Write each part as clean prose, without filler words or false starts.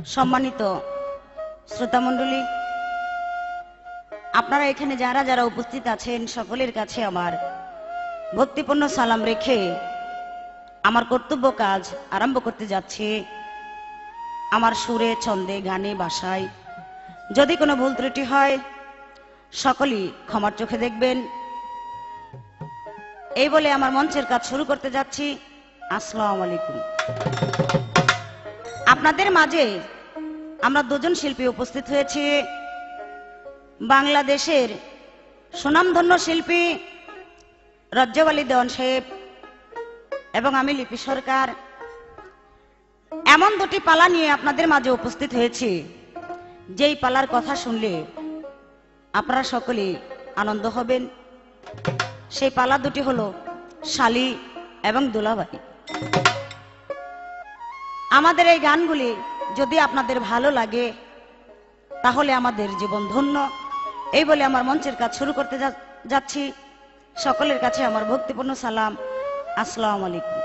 সম্মানিত শ্রোতামণ্ডলী, আপনারা এখানে যারা যারা উপস্থিত আছেন সকলের কাছে আমার ভক্তিপূর্ণ সালাম রেখে আমার কর্তব্য কাজ আরম্ভ করতে যাচ্ছি। আমার সুরে, ছন্দে, গানে, ভাষায় যদি কোনো ভুল ত্রুটি হয় সকলেই ক্ষমার চোখে দেখবেন। এই বলে আমার মঞ্চের কাজ শুরু করতে যাচ্ছি। আসসালামু আলাইকুম। আপনাদের মাঝে আমরা দুজন শিল্পী উপস্থিত হয়েছি। বাংলাদেশের সুনামধন্য শিল্পী রজ্জব আলী দেওয়ান সাহেব এবং আমি লিপি সরকার এমন দুটি পালা নিয়ে আপনাদের মাঝে উপস্থিত হয়েছি, যেই পালার কথা শুনলে আপনারা সকলে আনন্দ হবেন। সেই পালা দুটি হলো শালি এবং দুলাভাই। আমাদের এই গানগুলি যদি আপনাদের ভালো লাগে তাহলে আমাদের জীবন ধন্য। এই বলে আমার মঞ্চের কাজ শুরু করতে যাচ্ছি। সকলের কাছে আমার ভক্তিপূর্ণ সালাম, আসসালামু আলাইকুম।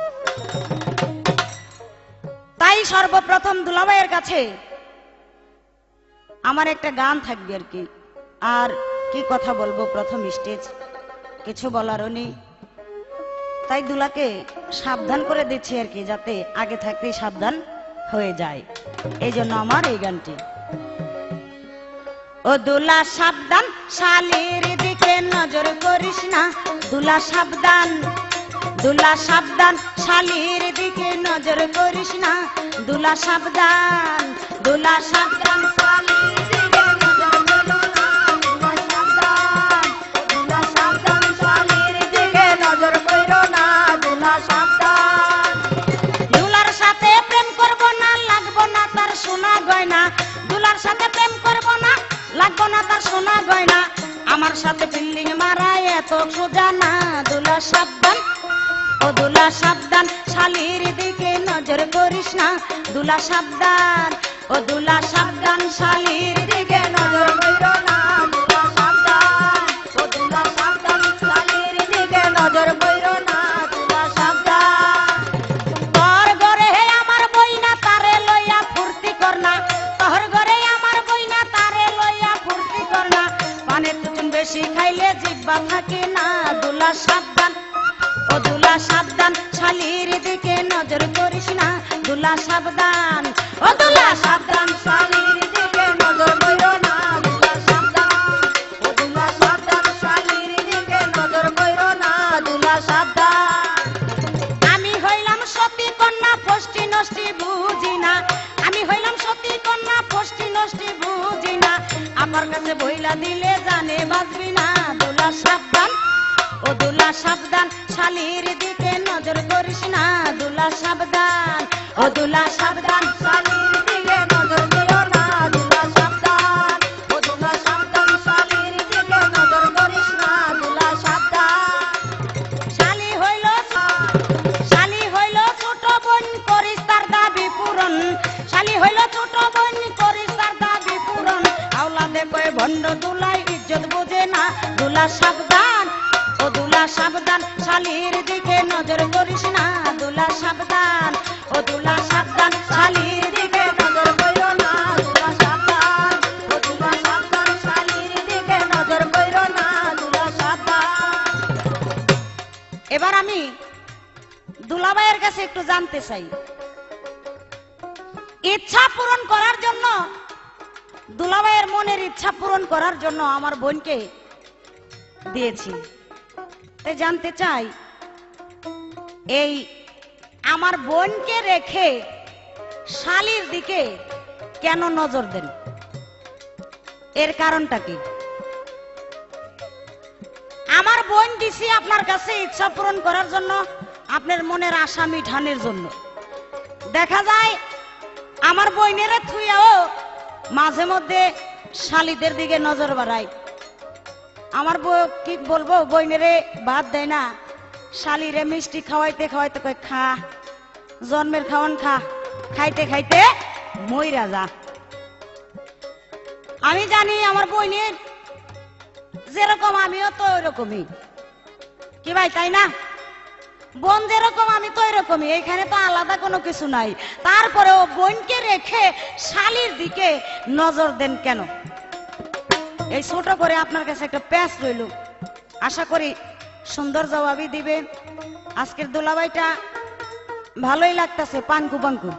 তাই সর্বপ্রথম দুলাভাইয়ের কাছে আমার একটা গান থাকবে আর কি। আর কি কথা বলবো, প্রথম স্টেজ, কিছু বলারও নেই। তাই দুলাকে সাবধান করে দিচ্ছি আর কি, যাতে আগে থাকতেই সাবধান হয়ে যায়। এই জন্য আমার এই গানটি। ও দুলা সাবধান, শালির দিকে নজর করিস না। দুলা সাবধান, দুলা সাবধান, শালির দিকে নজর করিস না। দুলা সাবধান, দুলা সাবধান, শালির দিকে নজর করিস না। দুলা সাবধান, দুলা সাবধান, শালির দিকে নজর কইরো না। দুলা সাবধান। দুলার সাথে প্রেম করব না, লাগবো না তার সোনা গয়না। দুলার সাথে প্রেম করব না, লাগবো না তার সোনা গয়না। আমার সাথে বিল্ডিং মারা এত সোজা না। দুলা সাবধান, ও দুলা সাবধান, শালির দিকে নজর করিস না। দুলা সাবধান, ও দুলা সাবধান, শালির দিকে নজর কইরো না। দুলা সাবধান, ও দুলা সাবধান, শালির দিকে নজর কইরো না। দুলা সাবধান। তোর ঘরে আমার বইনা, তারে লইয়া ফুর্তি কর না। তোর ঘরে আমার বইনা, তারে লইয়া ফুর্তি কর না। পানের টুকুন বেশি খাইলে জিহ্বা থাকে না। দুলা সাবধান, ও দুলা সাবধান, শালির দিকে নজর করিস না। দুলা সাবধান, ও দুলা সাবধান, শালির দিকে নজর কইরো না। দুলা সাবধান, ও দুলা সাবধান, শালির দিকে নজর কইরো না। দুলা সাবধান। আমি হইলাম সতী কন্যা, ফষ্টি নষ্টি বুঝি না। আমি হইলাম সতী কন্যা, ফষ্টি নষ্টি বুঝি না। আমার কাছে বইলা দিলে জানে বাজবি না। দুলা সাবধান, ও দুলা সাবধান, শালির দিকে নজর করিস না। দুলা সাবধান, ও দুলা সাবধান, শালির দিকে নজর কইরো না। দুলা সাবধান, ও দুলা সাবধান, শালির দিকে নজর করিস না। দুলা সাবধান। শালি হইল, শালি হইল ছোট বোন, করিস তার দাবি পূরণ। শালি হইল ছোট বোন, করিস তার দাবি পূরণ। আওলাদে কয় ভণ্ড, দুলাই ইজ্জত বোঝে না। দুলা সাবধান, ও দুলা সাবধান, শালির দিকে নজর করিস না। দুলা সাবধান, ও দুলা সাবধান, শালির দিকে নজর কইরো না। দুলা সাবধান, ও দুলা সাবধান, শালির দিকে নজর কইরো না। দুলা সাবধান। এবার আমি দুলাভাইয়ের কাছে একটু জানতে চাই, ইচ্ছা পূরণ করার জন্য, দুলাভাইয়ের মনের ইচ্ছা পূরণ করার জন্য আমার বোনকে দিয়েছি। তাই জানতে চাই, এই আমার বোনকে রেখে শালির দিকে কেন নজর দেন? এর কারণটা কি? আমার বোন দিছি আপনার কাছে ইচ্ছা পূরণ করার জন্য, আপনার মনের আশা মিঠানোর জন্য। দেখা যায় আমার বোনেরা থুইয়াও মাঝে মধ্যে শালিদের দিকে নজর বাড়ায়। আমার বউ কি বলবো, বইনেরে ভাত দেয় না, শালিরে মিষ্টি খাওয়াইতে খাওয়াইতে কয় খা, জন্মের খাওয়ান খা, খাইতে খাইতে মইরা যা। আমি জানি আমার বইনের যেরকম আমিও তো ওইরকমই, কি ভাই তাই না? বোন যেরকম আমি তো এরকমই, এখানে তো আলাদা কোনো কিছু নাই। তারপরেও বোনকে রেখে শালির দিকে নজর দেন কেন? এই ছোট করে আপনার কাছে একটা প্যাচ রইল, আশা করি সুন্দর জবাবই দিবেন। আজকের দুলাভাইটা ভালোই লাগতেছে, পাঙ্কু পাঙ্কু,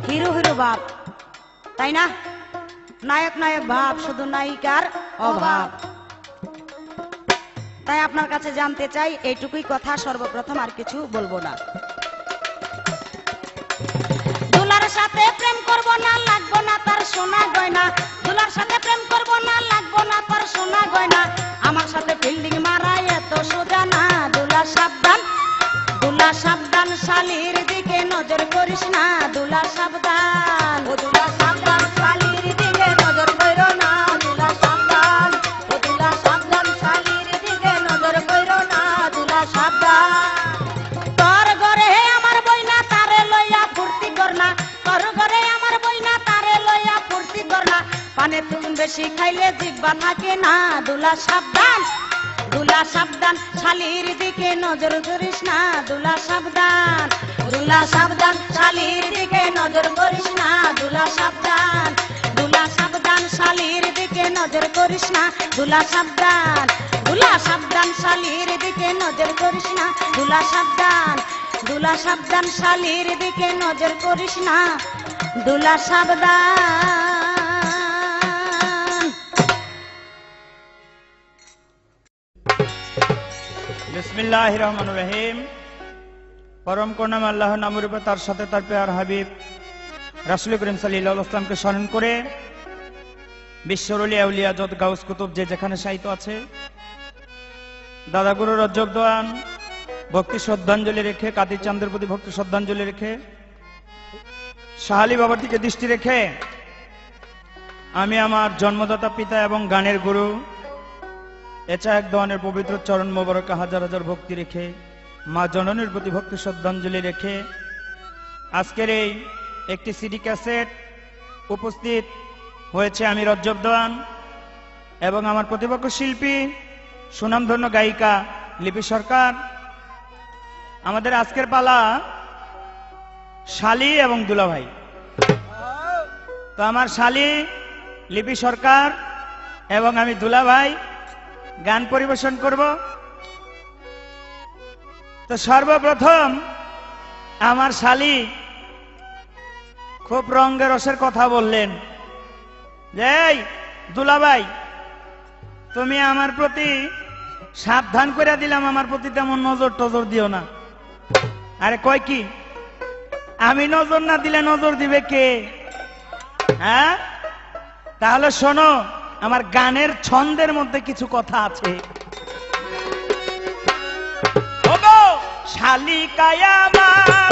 হিরো হিরো ভাব, তাই না? নায়ক নায়ক ভাব, শুধু নায়িকার অভাব। তাই আপনার কাছে জানতে চাই এইটুকুই কথা সর্বপ্রথম, আর কিছু বলবো না। দুলার সাথে প্রেম করব না, লাগবো না তার সোনা গয়না। দুলার সাথে প্রেম করব না, লাগবো না তার সোনা গয়না। আমার সাথে ফিল্ডিং মারা এত সোজা না। দুলা সাবধান, দুলা সাবধান, শালির দিকে নজর করিস না। দুলা সাবধান, ও দুলা সাবধান, শালির দিকে নজর কইরো না। দুলা সাবধান, ও দুলা সাবধান, শালির দিকে নজর কইরো না। দুলা সাবধান, তোর ঘরে আমার বইনা তারে লইয়া ফুর্তি কর না। তোর ঘরে আমার বইনা তারে লইয়া ফুর্তি কর না। পানে তুন বেশি খাইলে জিহ্বা থাকে না। দুলা সাবধান, দুলা সাবধান, শালির দিকে নজর করিস না। দুলা সাবধান, দুলা সাবধান, শালির দিকে নজর করিস না। দুলা সাবধান, দুলা সাবধান, শালির দিকে নজর করিস না। দুলা সাবধান, দুলা সাবধান, শালির দিকে নজর করিস না। দুলা সাবধান, দুলা সাবধান, শালির দিকে নজর করিস না। দুলা সাবধান। বিসমিল্লাহির রহমানির রহিম। পরম করুণাময় আল্লাহর নামের উপর, তার সাথে তার প্রিয় হাবিব রাসূল করিম সাল্লাল্লাহু আলাইহি ওয়াসাল্লামকে স্মরণ করে বিশ্বর আউলিয়া উলিয়া যত গাউস কুতুব যে যেখানে সাহিত্য আছে, দাদা গুরু রজব দোয়ান ভক্তি শ্রদ্ধাঞ্জলি রেখে, কাদের চাঁদের প্রতি ভক্তি শ্রদ্ধাঞ্জলি রেখে, শাহালি বাবার দিকে দৃষ্টি রেখে আমি আমার জন্মদাতা পিতা এবং গানের গুরু এচা এক দোয়ানের পবিত্র চরণ মোবারকে হাজার হাজার ভক্তি রেখে, মা জননীর প্রতি ভক্তি শ্রদ্ধাঞ্জলি রেখে আজকের এই একটি সিডি ক্যাসেট উপস্থিত হয়েছে আমি রজব দোয়ান এবং আমার প্রতিপক্ষ শিল্পী সুনামধন্য গায়িকা লিপি সরকার। আমাদের আজকের পালা শালি এবং দুলাভাই। তো আমার শালি লিপি সরকার এবং আমি দুলাভাই গান পরিবেশন করব। তো সর্বপ্রথম আমার শালি খুব রঙের রসের কথা বললেন যে, এই দুলাভাই তুমি আমার প্রতি সাবধান করে দিলাম, আমার প্রতি তেমন নজর টজর দিও না। আরে কয় কি, আমি নজর না দিলে নজর দিবে কে? হ্যাঁ, তাহলে শোনো, আমার গানের ছন্দের মধ্যে কিছু কথা আছে। ওগো শালিকায় আমার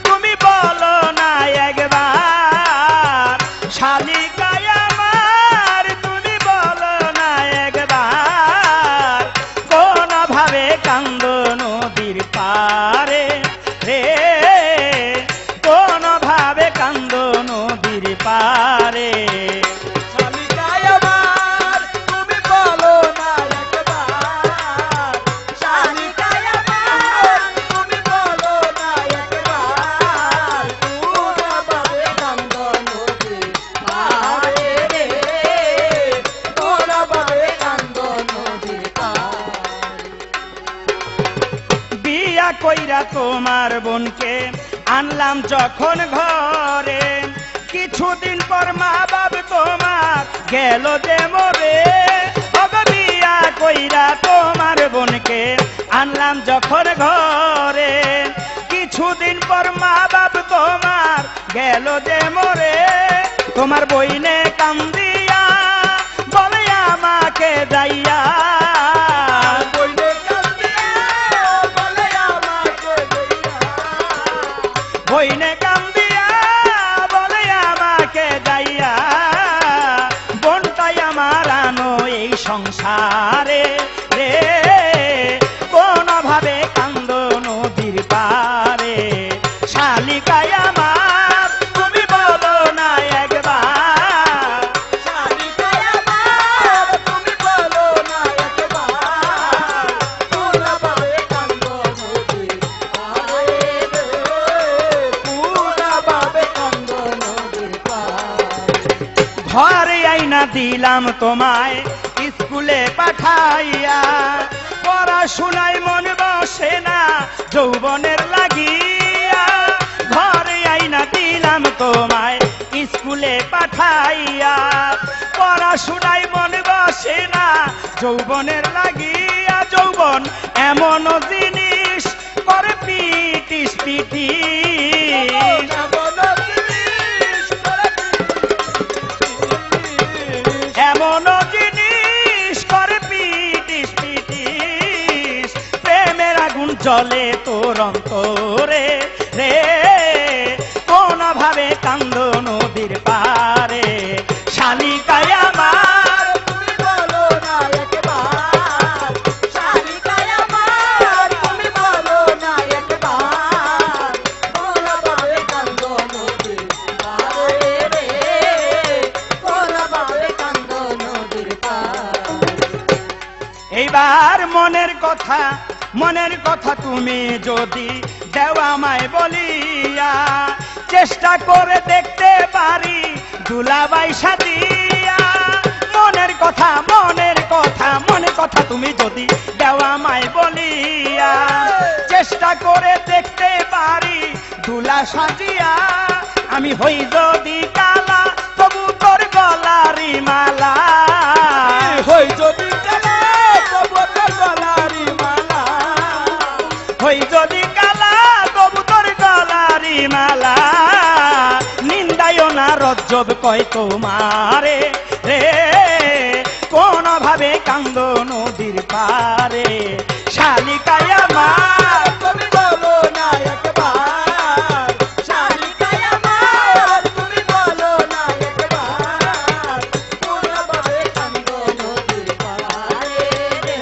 তুমি বলো না একবার, শালিকায় আমার তুমি বলো না একবার, কোন ভাবে কান্দ নদীর পারে রে, কোন ভাবে কান্দ নদীর পারে। কইরা তোমার বোনকে আনলাম যখন ঘরে, কিছুদিন পর মা বাপ তোমার গেল যে মরে। বিয়া কইরা তোমার বোনকে আনলাম যখন ঘরে, কিছুদিন পর মা বাপ তোমার গেল যে মরে। তোমার বইনে কান্দিয়া বলে আমাকে যাইয়া, বইনে কান্দিয়া বলে আমাকে যাইয়া, বোনটাই আমার আনো এই সংসারে রে, কোন ভাবে কান্দ নদীর পারে। শালিকায় আমার তুমি বলো না একবার, ঘরে আইনা দিলাম তোমায় স্কুলে পাঠাইয়া, পড়াশোনায় মন বসে না যৌবনের লাগিয়া। ঘরে আইনা দিলাম তোমায় স্কুলে পাঠাইয়া, পড়াশোনায় মন বসে না যৌবনের লাগিয়া। যৌবন এমন জিনিস করে পিটিস পিটিস, এমন জিনিস করে পিটিস পিটিস। প্রেমের আগুন জ্বলে তোর অন্তরে রে, কোন ভাবে কান্দ নদীর পারে। শালিকায় আমার তুমি বলো না একবার, শালিকায় আমার তুমি বলো না একবার, কোন ভাবে কান্দ নদীর পারে রে, কোন ভাবে কান্দ নদীর পারে। এইবার মনের কথা তুমি যদি দেও আমায় বলিয়া, চেষ্টা করে দেখতে পারি দুলাভাই সাজিয়া। মনের কথা তুমি যদি দেও আমায় বলিয়া, চেষ্টা করে দেখতে পারি দুলা সাজিয়া। আমি হই যদি কালা তবু তোর গলারি মালা, হই যদি কালা তবু তোর গলারি মালা, হই যদি কালা তবু তোর গলারি মালা। নিন্দায় না রজ্জব কয় তোমারে রে, কোন ভাবে কান্দ নদীর পারে। শালিকায় আমার তুমি বলো না একবার, শালিকায় আমার তুমি বলো না একবার, কোন ভাবে কান্দ নদীর পারে রে,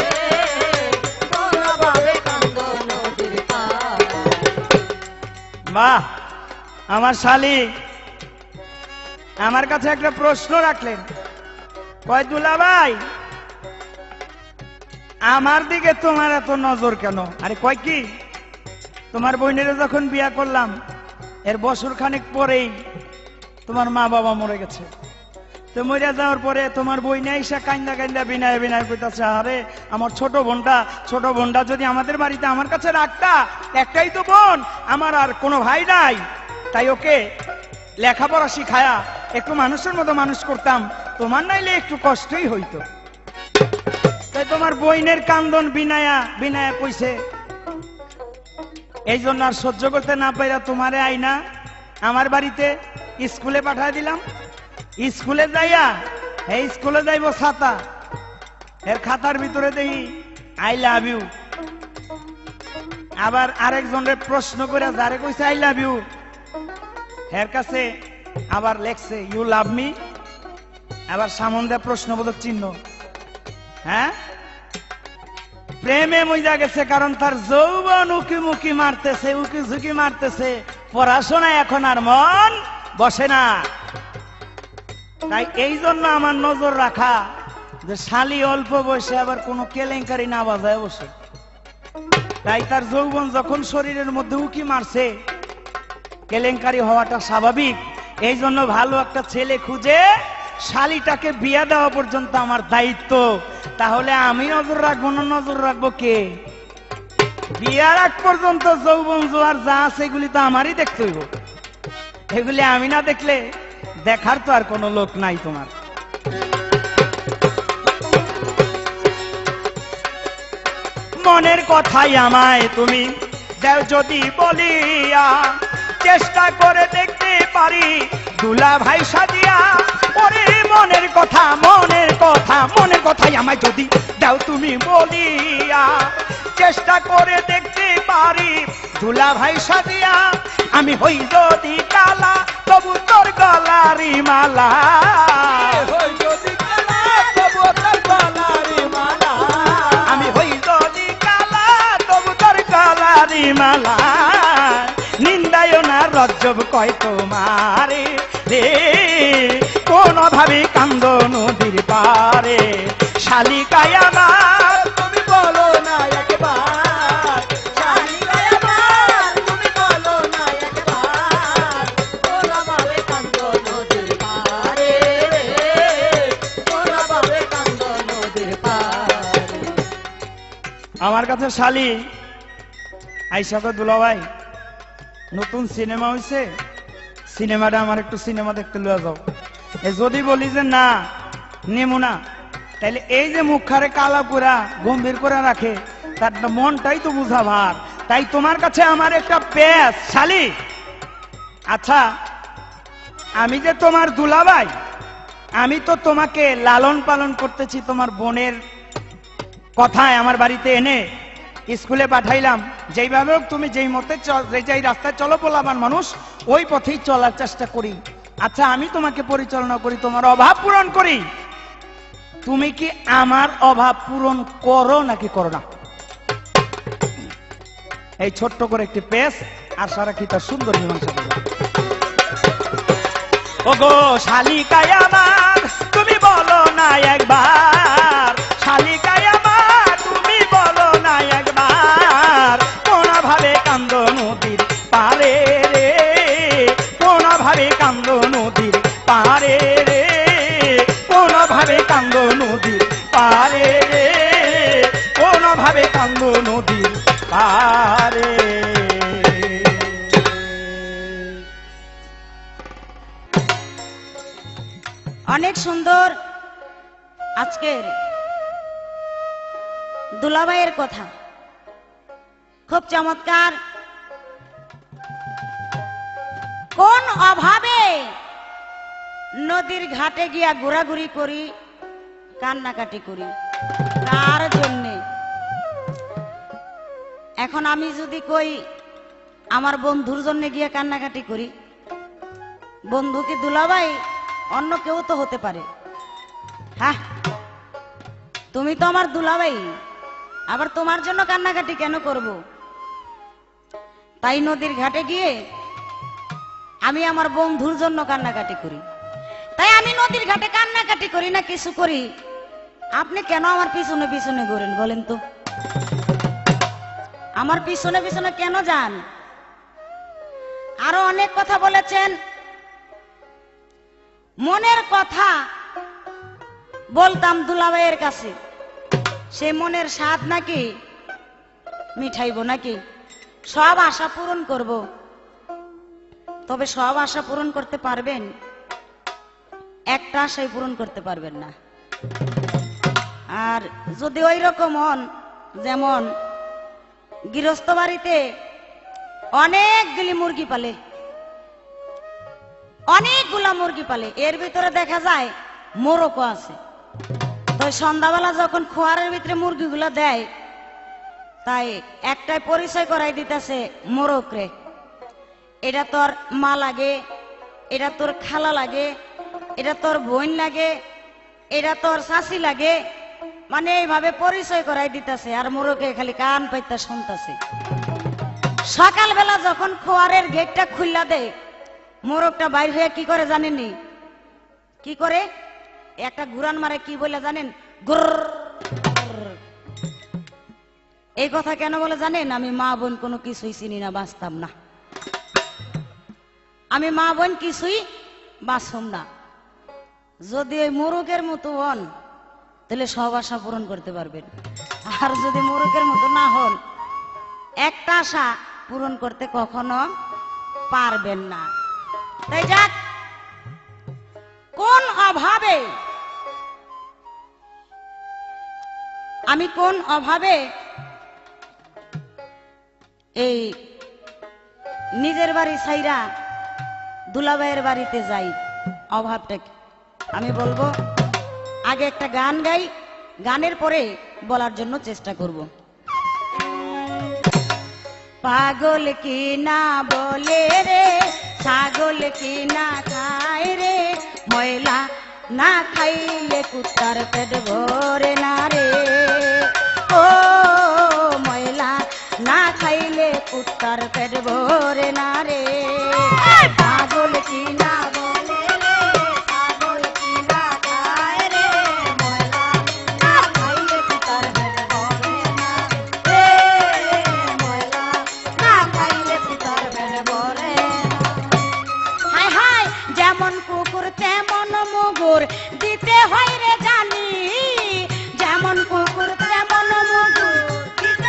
কোন ভাবে কান্দ নদীর পারে। বাহ, আমার শালি আমার কাছে একটা প্রশ্ন রাখলেন, কয় দুলাভাই আমার দিকে তোমার এত নজর কেন? আরে কয় কি, তোমার বোনের যখন বিয়া করলাম এর বছর খানেক পরেই তোমার মা বাবা মরে গেছে। তো মরে যাওয়ার পরে তোমার বই নিয়ে এসে কান্দা কান্দা বিনায় বিনায় কইতাছে, আরে আমার ছোট বোনটা যদি আমাদের বাড়িতে আমার কাছে রাখতা, একটাই তো বোন আমার, আর কোনো ভাই নাই, তাই ওকে লেখাপড়া শিখায়া একটু মানুষের মতো মানুষ করতাম, তোমার নাইলে একটু কষ্টই হইতো। তাই তোমার বইনের কান্দন বিনায়া বিনায়া কইছে, এই জন্য আর সহ্য করতে না পাইরা তোমারে আইনা আমার বাড়িতে স্কুলে পাঠায় দিলাম। স্কুলে যাইয়া এই স্কুলে যাইব ছাতা, এর খাতার ভিতরে দেখি আই লাভ ইউ। আবার আরেকজনের প্রশ্ন করে যারে কইছে আই লাভ ইউ, এর কাছে আবার লেখছে ইউ লাভ মি, আবার সামনে প্রশ্নবোধক চিহ্ন। হ্যাঁ, প্রেমে মজা গেছে, কারণ তার যৌবন উকি মুকি মারতেছে, উকি ঝুঁকি মারতেছে, পড়াশোনায় এখন আর মন বসে না। তাই এই জন্য আমার নজর রাখা যে শালি অল্প বয়সে আবার কোনো কেলেঙ্কারি না বাজায় বসে। তাই তার যৌবন যখন শরীরের মধ্যে উকি মারছে, কেলেঙ্কারি হওয়াটা স্বাভাবিক। এই জন্য ভালো একটা ছেলে খুঁজে শালিটাকে বিয়া দেওয়া পর্যন্ত আমার দায়িত্ব। তাহলে আমি নজর রাখবো না, নজর রাখবো কে? বিয়ার আগ পর্যন্ত যৌবন জোয়ার যা আছে এগুলি তো আমারই দেখতে হইব। এগুলি আমি না দেখলে দেখার তো আর কোনো লোক নাই তোমার। মনের কথাই আমায় তুমি দেও যদি বলিয়া, চেষ্টা করে দেখতে পারি দুলা ভাই সাজিয়া। ওরে মনের কথাই আমায় যদি দেও তুমি বলিয়া, চেষ্টা করে দেখতে পারি দুলা ভাই সাজিয়া। আমি হই যদি কালা তবু তোর গলারি মালা, হই যদি কালা তবু তোর গলারি মালা, আমি হই যদি কালা তবু তোর গলারি মালা। নিন্দায় না রজ্জব কয় তোমারে রে, কোন ভাবে কান্দ নদীর পারে। শালিকায় আমার তুমি বলো না একবার, শালিকায় আমার তুমি বলো না একবার, কোন ভাবে কান্দ নদীর পারে রে, আমার কাছে শালি আইসা তো দুলা ভাই নতুন সিনেমা হইছে, সিনেমাটা আমার একটু সিনেমা দেখতে লয়ে যাও। যদি বলি যে না নেমো না, তাইলে এই যে মুখখারে কালা পুরা গম্ভীর করে রাখে, তার মনটাই তো বুঝা ভার। তাই তোমার কাছে আমার একটা পেস শালি। আচ্ছা, আমি যে তোমার দুলাভাই, আমি তো তোমাকে লালন পালন করতেছি তোমার বোনের কথায় আমার বাড়িতে এনে স্কুলে পাঠাইলাম। যেইভাবে হোক তুমি যেই মতে যেই রাস্তায় চলো পোলাবান মানুষ, ওই পথেই চলার চেষ্টা করি। আচ্ছা, আমি তোমাকে পরিচালনা করি, তোমার অভাব পূরণ করি। তুমি কি আমার অভাব পূরণ করো নাকি করো না? এই ছোট্ট করে একটি পেস আর সারা কি তার সুন্দর মীমাংসা করবে। ওগো শালিকায় আমার, তুমি বলো না একবার, শালিকায় আমার তুমি বলো না একবার, কোন ভাবে কান্দ নদীর পারে রে, কোন ভাবে কান্দ নদীর পারে রে, কোন ভাবে কান্দ নদীর পারে রে, কোন ভাবে কান্দ নদীর পারে। অনেক সুন্দর আজকের দুলাভাইয়ের কথা, খুব চমৎকার। কোন অভাবে নদীর ঘাটে গিয়া ঘোরাঘুরি করি, কান্নাকাটি করি, কার জন্যে? এখন আমি যদি কই আমার বন্ধুর জন্য গিয়া কান্নাকাটি করি, বন্ধু কি দুলাভাই? অন্য কেউ তো হতে পারে। হ্যাঁ, তুমি তো আমার দুলাভাই, আবার তোমার জন্য কান্নাকাটি কেন করব? তাই নদীর ঘাটে গিয়ে আমি আমার বন্ধুর জন্য কান্নাকাটি করি। তাই আমি নদীর ঘাটে কান্নাকাটি করি না কিছু করি, আপনি কেন আমার পিছনে পিছনে ঘোরেন বলেন তো? আমার পিছনে পিছনে কেন যান? আরো অনেক কথা বলেছেন, মনের কথা বলতাম দুলাভাইয়ের কাছে, সে মনের স্বাদ নাকি মিঠাইব নাকি? সব আশা পূরণ করব, তবে সব আশা পূরণ করতে পারবেন? একটা আশাই পূরণ করতে পারবেন না। আর যদি ওই রকম হন, যেমন গৃহস্থ বাড়িতে অনেকগুলি মুরগি পালে, অনেকগুলা মুরগি পালে, এর ভিতরে দেখা যায় মোরকও আছে, তো সন্ধ্যাবেলা যখন খোয়ারের ভিতরে মুরগিগুলো দেয়, তাই একটাই পরিচয় করাই দিতেছে মোরক রে, এটা তোর মা লাগে, এটা তোর খালা লাগে, এটা তোর বোন লাগে, এটা তোর শাশি লাগে, মানে এইভাবে পরিচয় করাই দিতেছে। আর মোরকে খালি কান পাইতা শুনতেছে। সকালবেলা যখন খোয়ারের গেটটা খুললা দেয়, মোরগটা বাইর হয়ে কি করে জানেননি? কি করে? একটা ঘুরান মারে, কি বলে জানেন? গুরর। এই কথা কেন বলে জানেন? আমি মা বোন কোনো কিছুই চিনি না, বাঁচতাম না। আমি মা বোন কিছুই বাঁচতাম না। যদি ওই মোরগের মতো হন, তাহলে সব আশা পূরণ করতে পারবেন। আর যদি মোরগের মতো না হন, একটা আশা পূরণ করতে কখনো পারবেন না। তাই যাক, কোন অভাবে আমি, কোন অভাবে এই নিজের বাড়ি ছাইরা দুলাভাইয়ের বাড়িতে যাই, অভাবটা কি? আমি বলবো, আগে একটা গান গাই, গানের পরে বলার জন্য চেষ্টা করব। পাগল কি না বলে রে, ছাগল কি না খায় রে, ময়লা না খাইলে কুত্তার পেট ভরে না রে, ও ময়লা না খাইলে কুত্তার পেট ভরে না রে। পাগল কি না বলে রে, ছাগল কি না খায় রে, ময়লা না খাইলে কুত্তার পেট ভরে না রে, ময়লা না খাইলে কুত্তার পেট ভরে না। হায় হায়, যেমন কুকুর তেমন মুগুর দিতে হয় রে জানি, যেমন কুকুর তেমন মুগুর দিতে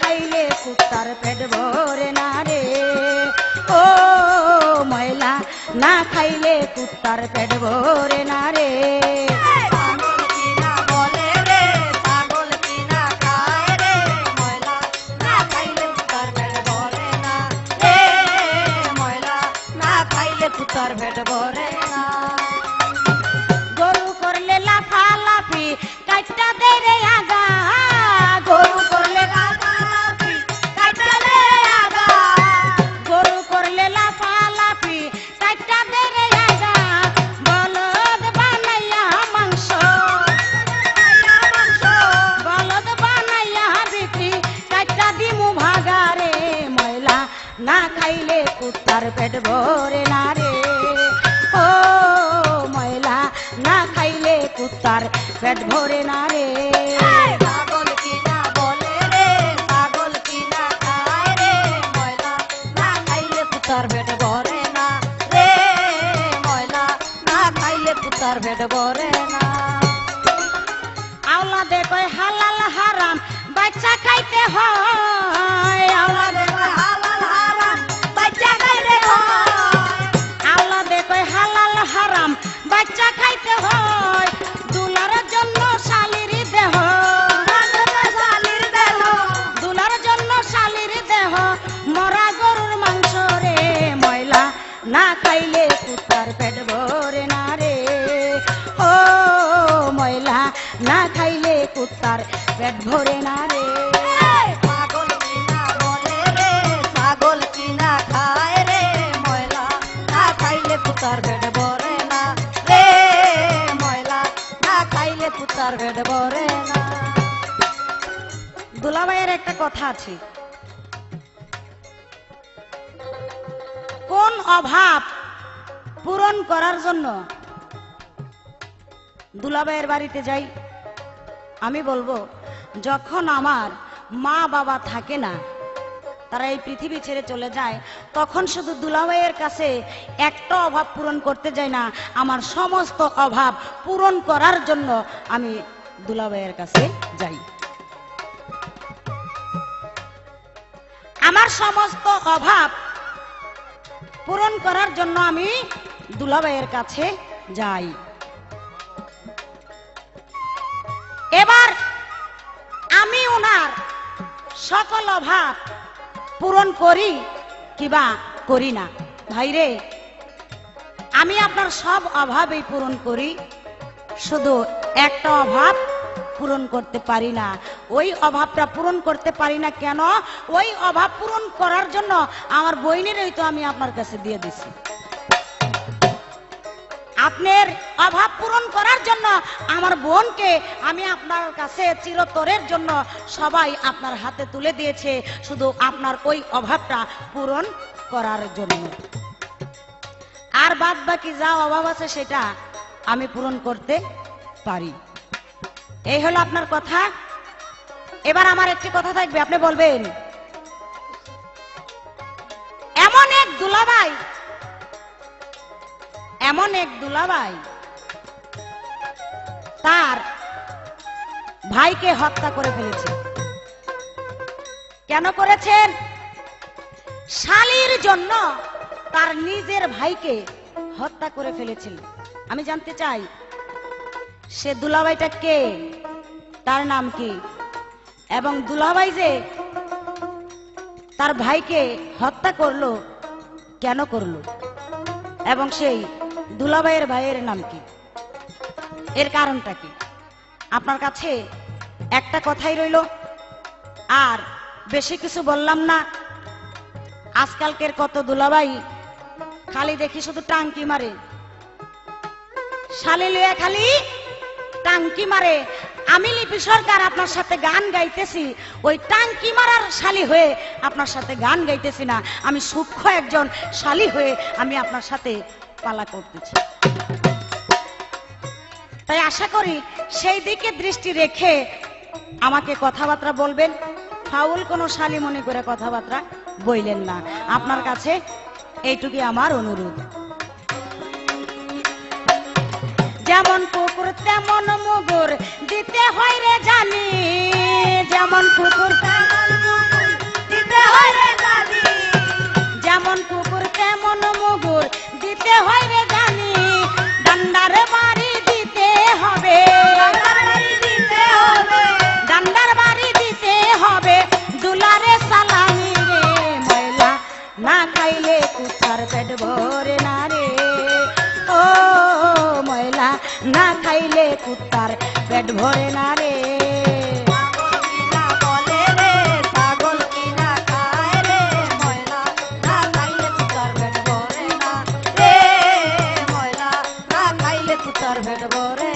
খাইলে কুত্তার পেট ভরে না রে, ও ময়লা না খাইলে কুত্তার পেট ভরে না রে। ছাগল কিনা বলে রে, ছাগল কিনা খায় রে, ময়লা না খাইলে কুত্তার পেট ভরে না রে, ময়লা না খাইলে কুত্তার পেট ভরে না। গরু করলে লাফালাফি কাইটা দে রে আগা, গরু করলে লাফালাফি কাইটা দে আগা, গরু করলে লাফালাফি কাইটা দে রে আগা, বলদ বানাইয়া মাংস, বলদ বানাইয়া বিক্রি কাইটা দিমু ভাগা রে, ময়লা না খাইলে কুত্তার পেট ভরে না রে, ও ময়লা না খাইলে কুত্তার পেট ভরে না রে। ছাগল কিনা বলে রে, ছাগল কিনা খায় রে, ময়লা না খাইলে কুত্তার পেট ভরে না রে, ময়লা না খাইলে কুত্তার পেট ভরে না। আওলা দে কয় হালাল হারাম বাচ্চা খাইতে হয়, আওলা দে কয় হালাল হারাম বাচ্চা খাইতে হয়, আওলা দে কয় হালাল হারাম বাচ্চা খাইতে হয়, দুলার জন্য শালির দেহ, শালির দেহ, দুলার জন্য শালির দেহ, মরা গরুর মাংস রে, ময়লা না খাইলে কুত্তার পেট ভরে না রে, ও ময়লা না খাইলে কুত্তার পেট ভরে না রে। ছাগল কিনা বলে রে, ছাগল কিনা খায় রে, ময়লা না খাইলে কুত্তার পেট ভরে না রে, ময়লা না খাইলে কুত্তার পেট ভরে না। দুলাভাইয়ের একটা কথা আছে, কোন অভাব পূরণ করার জন্য দুলাভাইয়ের বাড়িতে যাই, আমি বলবো যখন আমার মা বাবা থাকে না, তারা এই পৃথিবী ছেড়ে চলে যায়, তখন শুধু দুলাভাইয়ের কাছে একটা অভাব পূরণ করতে যাই না, আমার সমস্ত অভাব পূরণ করার জন্য আমি দুলাভাইয়ের কাছে যাই। আমার সমস্ত অভাব পূরণ করার জন্য আমি দুলাভাইয়ের কাছে যাই। এবার আমি ওনার সকল অভাব পূরণ করি কিবা করি না, ভাইরে আমি আপনার সব অভাবই পূরণ করি, শুধু একটা অভাব পূরণ করতে পারি না। ওই অভাবটা পূরণ করতে পারি না কেন? ওই অভাব পূরণ করার জন্য আমার বইনেরই তো আমি আপনার কাছে দিয়ে দিছি। আপনার অভাব পূরণ করার জন্য আমার বোনকে আমি আপনার কাছে চিরতরের জন্য সবাই আপনার হাতে তুলে দিয়েছে, শুধু আপনার ওই অভাবটা পূরণ করার জন্য। আর বাদ বাকি যা অভাব আছে সেটা আমি পূরণ করতে পারি। এই হলো আপনার কথা। এবার আমার একটি কথা থাকবে, আপনি বলবেন এমন এক দুলাভাই, এমন এক দুলাভাই তার ভাইকে হত্যা করে ফেলেছে। কেন করেছেন? শালীর জন্য তার নিজের ভাইকে হত্যা করে ফেলেছিল। আমি জানতে চাই সে দুলাভাইটা কে, তার নাম কি, এবং দুলাভাই যে তার ভাইকে হত্যা করলো কেন করলো, এবং সেই দুলাভাইয়ের ভাইয়ের নাম কি, এর কারণটা কি। আপনার কাছে একটা কথাই রইল, আর বেশি কিছু বললাম না। আজকালকের কত দুলাভাই খালি দেখি শুধু টাঙ্কি মারে, শালি লিয়ে খালি টাঙ্কি মারে। আমি লিপি সরকার আপনার সাথে গান গাইতেছি, ওই টাঙ্কি মারার শালি হয়ে আপনার সাথে গান গাইতেছি না, আমি সূক্ষ্ম একজন শালি হয়ে আমি আপনার সাথে পালা করতেছি। তাই আশা করি সেই দিকে দৃষ্টি রেখে আমাকে কথাবার্তা বলবেন, ফাউল কোনো শালি মনে করে কথাবার্তা বইলেন না। আপনার কাছে এইটুকুই আমার অনুরোধ। যেমন কুকুর তেমন মুগুর দিতে হয় রে জানি, যেমন কুকুর তেমন মুগুর পেট ভরে না রে ও ময়লা না খাইলে কুত্তার পেট ভরে না রে কিনা বলে রে ছাগল কিনা খায় রে ময়লা না খাইলে কুত্তার পেট ভরে না রে ময়লা না খাইলে কুত্তার পেট ভরে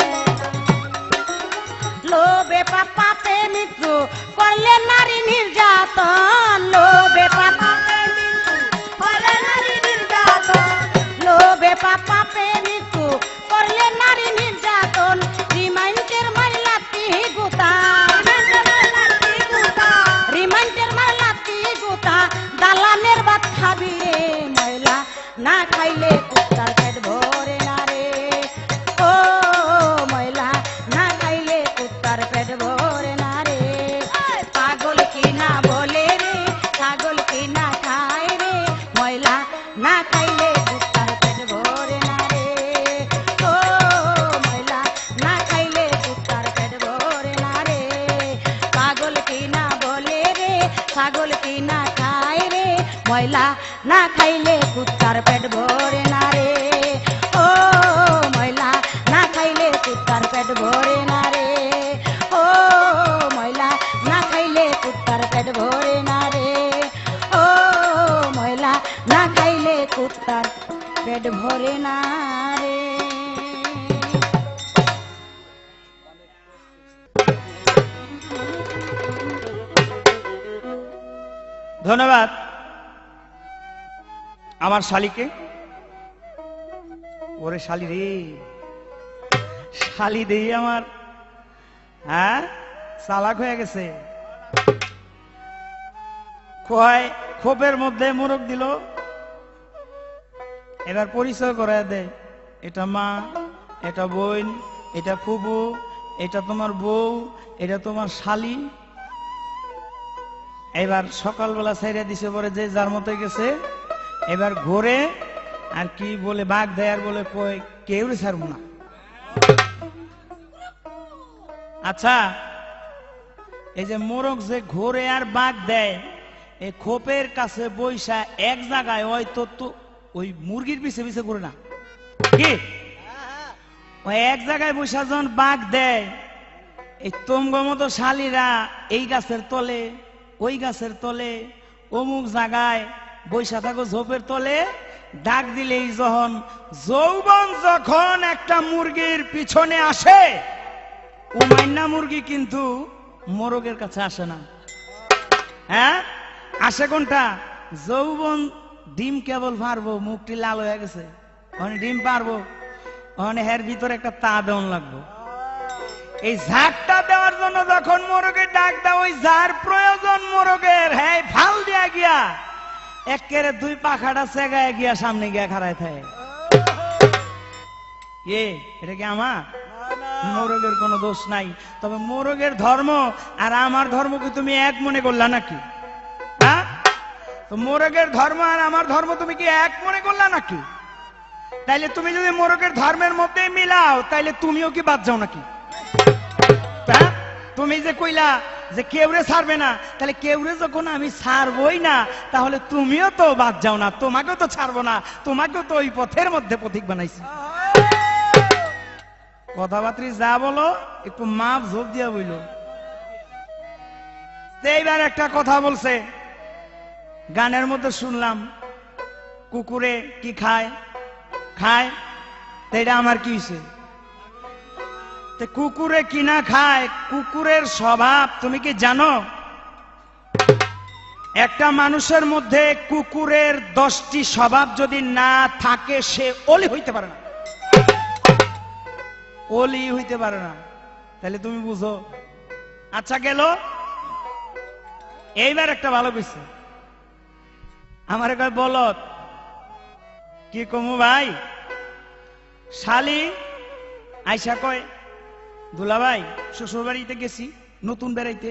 লোভে পাপাতে মৃত্যু করলে নারী নির্যাতন লোভে পাপাতে মৃত্যু করে নারী নির্যাতন লোভে পাপাতে মৃত্যু করলে নারী নির্যাতন রিমাইন্ডের মারলাতি গুতা রিমাইন্ডের মারলাতি গুতা দালানের ভাত খাবি রে ময়লা না খাইলে কুত্তার পেট ভরে না রে ও ময়লা না খাইলে কুত্তার পেট ভরে না রে পাগল কিনা বলে রে ছাগল কিনা খায় রে ময়লা না খাইলে কুত্তার পেট ভরে না রে ও ময়লা না খাইলে কুত্তার পেট ভরে না রে পাগল কিনা বলে রে ছাগল কিনা খায় রে ময়লা না খাইলে কুত্তার পেট ভরে না রে ও ময়লা না খাইলে কুত্তার পেট ভরে না রে ও ময়লা না খাইলে কুত্তার পেট ভরে না রে ও ময়লা না খাইলে কুত্তার পেট ভরে না রে ধন্যবাদ আমার শালিকে। ওরে শালি রে, শালি দেই আমার হ্যাঁ চালাক হয়ে গেছে। কয় খোপের মধ্যে মোরগ দিল, এবার পরিচয় করে দেয়, এটা মা, এটা বোন, এটা ফুবু, এটা তোমার বউ, এটা তোমার শালি। এবার সকালবেলা ছাইরা দিছে পরে যে যার মতো গেছে, এবার ঘুরে আর কি বলে বাঘ দেয় আর বলে কই কেউ ছাড়বো না। আচ্ছা এই যে মোরগ যে ঘোরে আর বাঘ দেয়, এই খোপের কাছে বৈশা এক জায়গায় হয়তো তো ওই মুরগির পিছে পিছে ঘুরে না কি, ওই এক জায়গায় বৈশা যখন বাঘ দেয়, এই তোমগো মতো শালিরা এই গাছের তলে ওই গাছের তলে অমুক জায়গায় বৈশা থাকো ঝোপের তলে, ডাক দিলেই যখন যৌবন যখন একটা মুরগির পিছনে আসে, ও মাইনা মুরগি কিন্তু মোরগের কাছে আসে না। হ্যাঁ আসে কোনটা? যৌবন ডিম কেবল পারবো, মুখটি লাল হয়ে গেছে, ওখানে ডিম পারবো, ওখানে হের ভিতরে একটা তা দেওয়ান লাগবো। এই ঝাড়টা দেওয়ার জন্য যখন মোরগের ডাক দেয়, ওই ঝাড় প্রয়োজন মোরগের, হ্যাঁ ফাল দিয়া গিয়া একেরে দুই পাখাটা চেগায় গিয়া সামনে গিয়া খাড়ায় থাকে। এটা কি আমার? মোরগের কোনো দোষ নাই। তবে মোরগের ধর্ম আর আমার ধর্ম কি তুমি এক মনে করলা নাকি? হ্যাঁ, তো মোরগের ধর্ম আর আমার ধর্ম তুমি কি এক মনে করলা নাকি? তাইলে তুমি যদি মোরগের ধর্মের মধ্যে মিলাও, তাইলে তুমিও কি বাদ যাও নাকি? তুমি যে কইলা যে কেউরে ছাড়বে না, তাহলে কেউরে যখন আমি ছাড়বই না, তাহলে তুমিও তো বাদ যাও না, তোমাকেও তো ছাড়বো না, তোমাকেও তো ওই পথের মধ্যে পথিক বানাইছি। কথাবার্তা যা বলো একটু মাপ ঝোপ দিয়া বইল। এইবার একটা কথা বলছে গানের মধ্যে শুনলাম, কুকুরে কি খায়? খায়। এটা আমার কি হয়েছে? কুকুরে কিনা খায়, কুকুরের স্বভাব তুমি কি জানো? একটা মানুষের মধ্যে কুকুরের 10টি স্বভাব যদি না থাকে, সে অলি হইতে পারে না, অলি হইতে পারে না। তাহলে তুমি বুঝো। আচ্ছা গেল, এইবার একটা ভালো কইছে, আমার কয় বলত কি কমু ভাই, শালি আইসা কয় দুলা ভাই শ্বশুর বাড়িতে গেছি নতুন বেড়াইতে,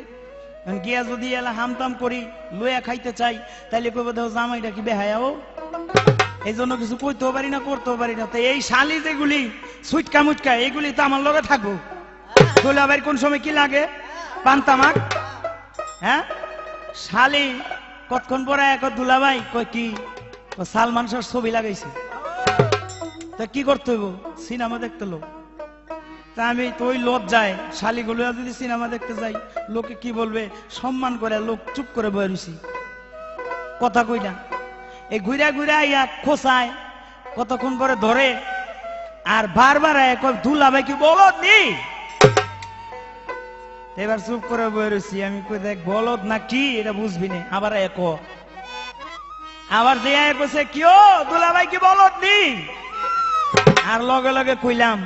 গিয়া যদি এলা হামতাম করি লইয়া খাইতে চাই, তাইলে কইব দেখো জামাইটা কি বেহায়াও, এই জন্য কিছু কইতেও পারি না, করতেও পারি না। তো এই শালি যেগুলি সুটকা মুটকা, এগুলি তো আমার লগে থাকবো। দুলা ভাই কোন সময় কি লাগে? পান্তামাক। হ্যাঁ, শালি কতক্ষণ পরে এক দুলা ভাই কয় কি, ও সালমান শাহর ছবি লাগাইছে, তা কি করতে হইব? সিনেমা দেখতে লোক। তা আমি তো ওই লজ্জায় শালিগুলো যদি সিনেমা দেখতে যাই, লোকে কি বলবে সম্মান করে, লোক চুপ করে বয়ে রইছি, কথা কই না। এই ঘুরা ঘুরা ইয়া খোসায়, কতক্ষণ পরে ধরে আর বারবার দুলাভাই কি বলদ নি, এবার চুপ করে বয়ে রইছি। আমি কই দেখ বলদ না কি এটা বুঝবি না, আবার আবার দিয়ে কইছে কি ও দুলাভাই কি বলদ নি, আর লগে লগে কইলাম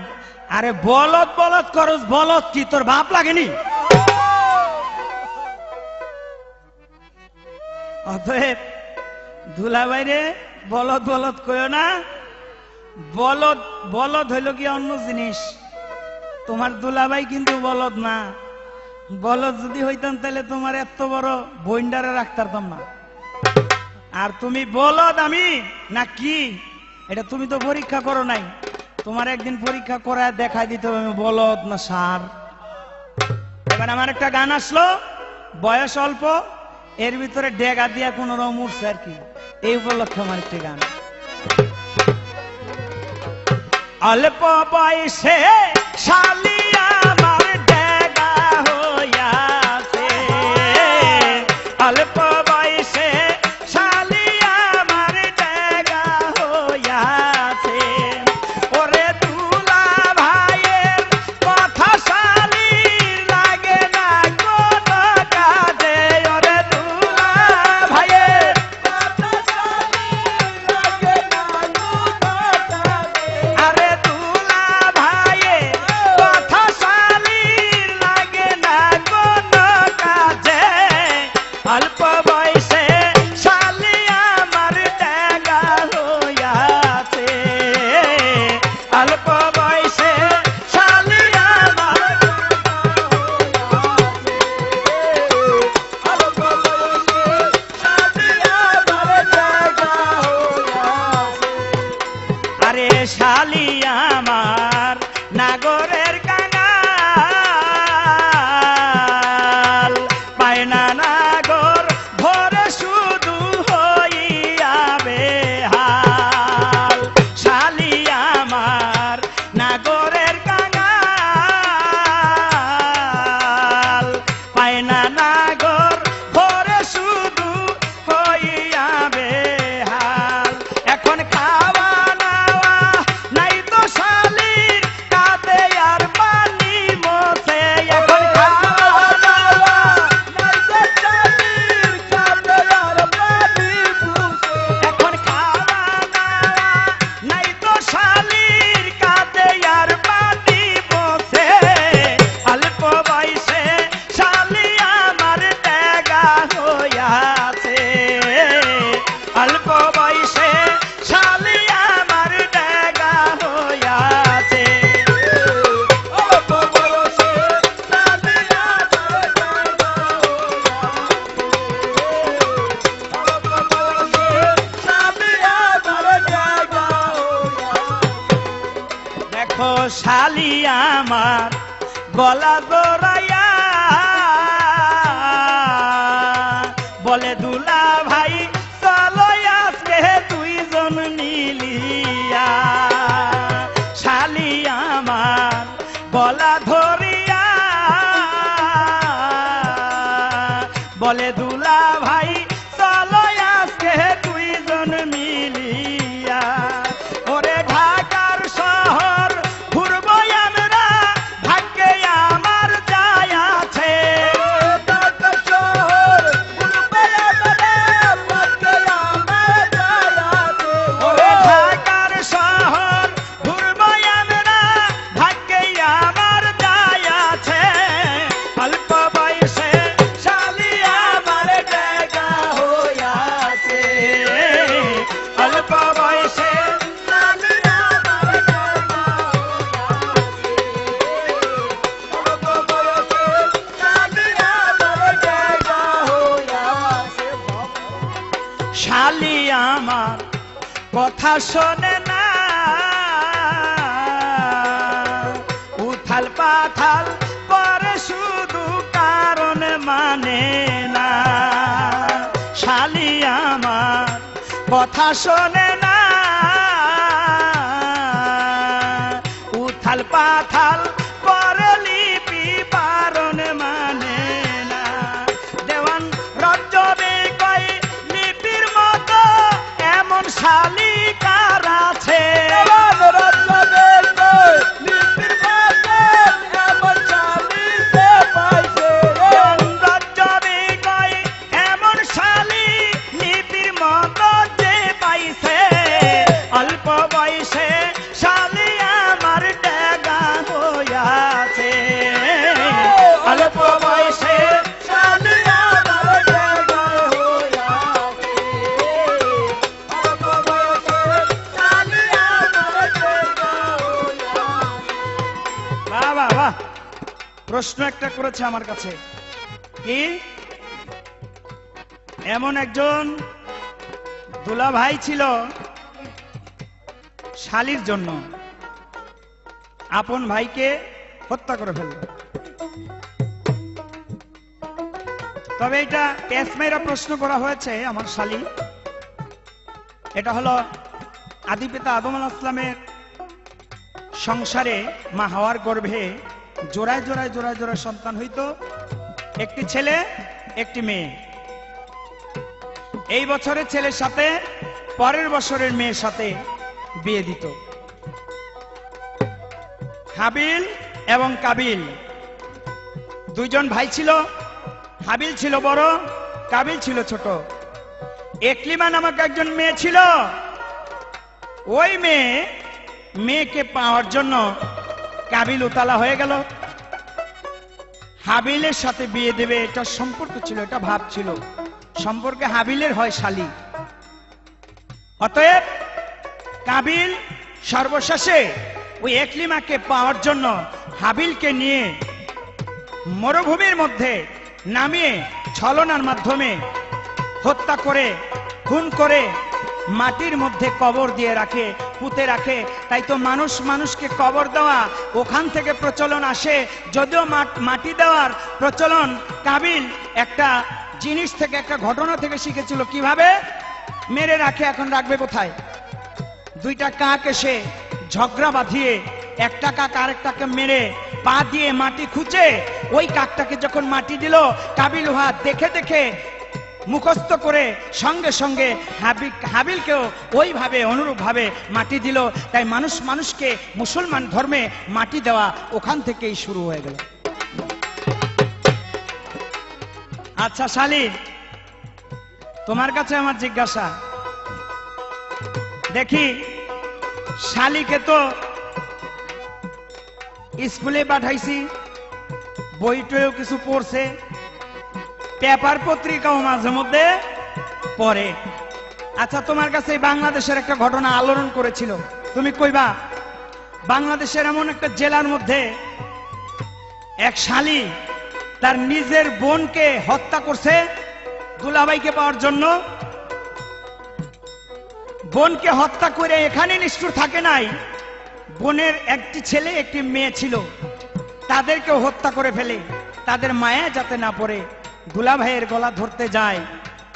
আরে বলদ বলদ করস, বলদ কি তোর বাপ লাগেনি? অতএব দুলাভাই রে বলদ বলদ কইও না, বলদ বলদ হইল কি অন্য জিনিস, তোমার দুলাভাই কিন্তু বলদ না। বলদ যদি হইতাম তাহলে তোমার এত বড় বইন্ডারে রাখতাম না। আর তুমি বলদ আমি না কি, এটা তুমি তো পরীক্ষা করো নাই, তোমার একদিন পরীক্ষা করে দেখাই দিতে হবে আমি বলদ না সার। এবার আমার একটা গান আসলো, বয়স অল্প, এর ভিতরে ডেগা দিয়া কোন রকম উঠছে আর কি, এই উপলক্ষে আমার একটি গান। অল্প বয়সে শালিয়া আমার ডেগা হইয়াছে, অল্প বয়সে শালিয়া আমার ডেগা হইয়াছে। ওরে দুলা ভাইয়ের কথা শালির লাগে না কোন কাজে, ওরে দুলা ভাইয়ের কথা শালির লাগে না কোন কাজে। আরে দুলা ভাইয়ের কথা শালির লাগে না কোন কাজে, অল্প বয়সে শালি আমার ডেগা হইয়াছে, অল্প বয়সে শালি আমার অল্প বয়সে শালি আমার ডেগা হইয়াছে। আরে শালি আমার নাগরের কাঙাল, পায় না নাগর ভরে শুধু হইয়া বেহাল। শালি আমার নাগরের কাঙাল, পায় না নাগর ভরে শুধু হইয়া বেহাল। এখন খাওয়া নাওয়া নাই তো শালির, কাঁদে আর পানি মোছে। এখন খাওয়া নাওয়া নাই তো শালির, কাঁদে আর পানি মোছে। এখন খাওয়া নাওয়া নাই তো শালির, কাঁদে আর পানি মোছে। অল্প বয়সে শালি আমার ডেগা হইয়াছে, অল্প বয়সে শালি আমার ডেগা হইয়াছে, অল্প বয়সে শালি আমার ডেগা হইয়াছে, অল্প বয়সে শালি আমার ডেগা হইয়াছে। দেখো শালি আমার গলা জড়াইয়া বলে দুলা ভাই চলো আজকে দুইজন মিলিয়া। শালি আমার গলা ধরিয়া বলে দুলা ভাই চলো আজকে দুইজন মিলিয়া। ওরে ঢাকার শহর ঘুরবো আমরা, ভাগ্যে আমার যায় আছে। ঢাকার শহর ঘুরবো আমরা, ভাগ্যে আমার যায় আছে। ওরে ঢাকার শহর ঘুরবো আমরা, ভাগ্যে আমার যায় আছে। অল্প বয়সে শালি আমার ডেগা হইয়াছে, অল্প বয়সে শালি আমার ডেগা হইয়াছে, অল্প বয়সে শালি আমার ডেগা হইয়াছে। শালি আমার কথা শোনে না, উথাল পাথাল করে শুধু কারণ মানে না। শালি আমার কথা শোনে না, উথাল পাথাল করে লিপি বারণ মানে না। দেওয়ান রজ্জবে কয় লিপির মতো এমন শালিকার আছে, রজ্জবে কয় এমন শালি লিপির মতো যে পাইছে, অল্প বয়সে শালি আমার ডেগা হইয়াছে, অল্প বয়সে শালি আমার ডেগা হইয়াছে, অল্প বয়সে শালি আমার ডেগা হইয়াছে। বাহ বাহ বাহ, প্রশ্ন একটা করেছে আমার কাছে, কি এমন একজন দুলা ভাই ছিল শালির জন্য আপন ভাইকে হত্যা করে ফেলল। তবে এটা পেসমেরা প্রশ্ন করা হয়েছে আমার শালি, এটা হলো আদিপিতা আদম আলাইহিস সালামের সংসারে মা হাওয়ার গর্ভে জোড়ায় জোড়ায় জোড়ায় জোড়ায় সন্তান হইতো, একটি ছেলে একটি মেয়ে। এই বছরের ছেলের সাথে পরের বছরের মেয়ের সাথে বিয়ে দিত। হাবিল এবং কাবিল দুইজন ভাই ছিল, হাবিল ছিল বড়, কাবিল ছিল ছোট। একলিমা নামক একজন মেয়ে ছিল, ওই মেয়েকে পাওয়ার জন্য কাবিল উতালা হয়ে গেল, হাবিলের সাথে বিয়ে দেবে, এটা সম্পর্ক ছিল, এটা ভাব ছিল, সম্পর্কে হাবিলের হয় শালি। অতএব কাবিল সর্বশেষে ওই একলিমাকে পাওয়ার জন্য হাবিলকে নিয়ে মরুভূমির মধ্যে নামিয়ে ছলনার মাধ্যমে হত্যা করে খুন করে মাটির মধ্যে কবর দিয়ে রাখে, পুঁতে রাখে। তাই তো মানুষ মানুষকে কবর দেওয়া ওখান থেকে প্রচলন আসে, যদিও মাটি দেওয়ার প্রচলন কাবিল একটা জিনিস থেকে, একটা ঘটনা থেকে শিখেছিল। কিভাবে মেরে রাখে, এখন রাখবে কোথায়? দুইটা কাক এসে ঝগড়া বাঁধিয়ে একটা কাক আরেকটাকে মেরে পা দিয়ে মাটি খুঁজে ওই কাকটাকে যখন মাটি দিল, কাবিল উহা দেখে দেখে মুখস্থ করে সঙ্গে সঙ্গে হাবিলকেও ওইভাবে অনুরূপ ভাবে মাটি দিল। তাই মানুষ মানুষকে মুসলমান ধর্মে মাটি দেওয়া ওখান থেকেই শুরু হয়ে গেল। আচ্ছা শালী, তোমার কাছে আমার জিজ্ঞাসা, দেখি শালীকে তো স্কুলে পাঠাইছি, বইটও কিছু পড়ছে, পেপার পত্রিকাও মাঝে মধ্যে পড়ে। আচ্ছা, তোমার কাছে বাংলাদেশের একটা ঘটনা আলোড়ন করেছিল, তুমি কইবা বাংলাদেশের এমন একটা জেলার মধ্যে এক শালী তার নিজের বোনকে হত্যা করছে দুলাভাইকে পাওয়ার জন্য। বোনকে হত্যা করে এখানে নিষ্ঠুর থাকে নাই, বোনের একটি ছেলে একটি মেয়ে ছিল, তাদেরকেও হত্যা করে ফেলে। তাদের মায়া যাতে না পড়ে দুলাভাইয়ের গলা ধরতে যায়,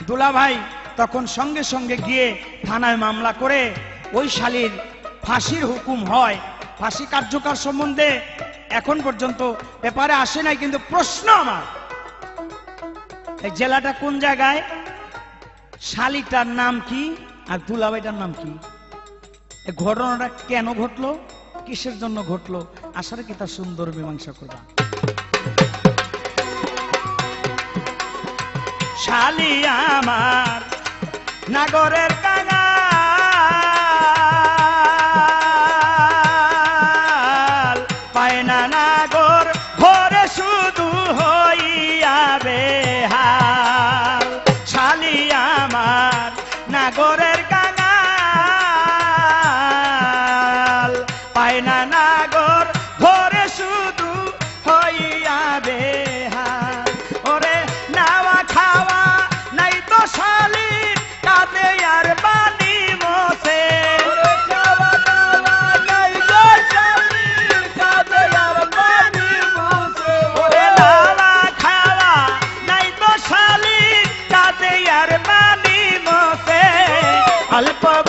দুলাভাই তখন সঙ্গে সঙ্গে গিয়ে থানায় মামলা করে ওই শালীর ফাঁসির হুকুম হয়। ফাঁসি কার্যকর সম্বন্ধে এখন পর্যন্ত পেপারে আসে নাই, কিন্তু প্রশ্ন আমার, এই জেলাটা কোন জায়গায়, শালীটার নাম কি আর দুলাভাইটার নাম কি? এই ঘটনাটা কেন ঘটলো, কিসের জন্য ঘটলো, আশা কি তার সুন্দর মীমাংসা করবা। শালী আমার নাগরের কাঙাল, পায় না নাগর ঘরে শুধু হইয়া বেহাল। শালী আমার নাগরের কাঙাল, পায় না নাগর ঘরে শুধু হইয়া বেহাল। ওরে নাওয়া খাওয়া নাই তো শালীর, কাঁদে আর গল্প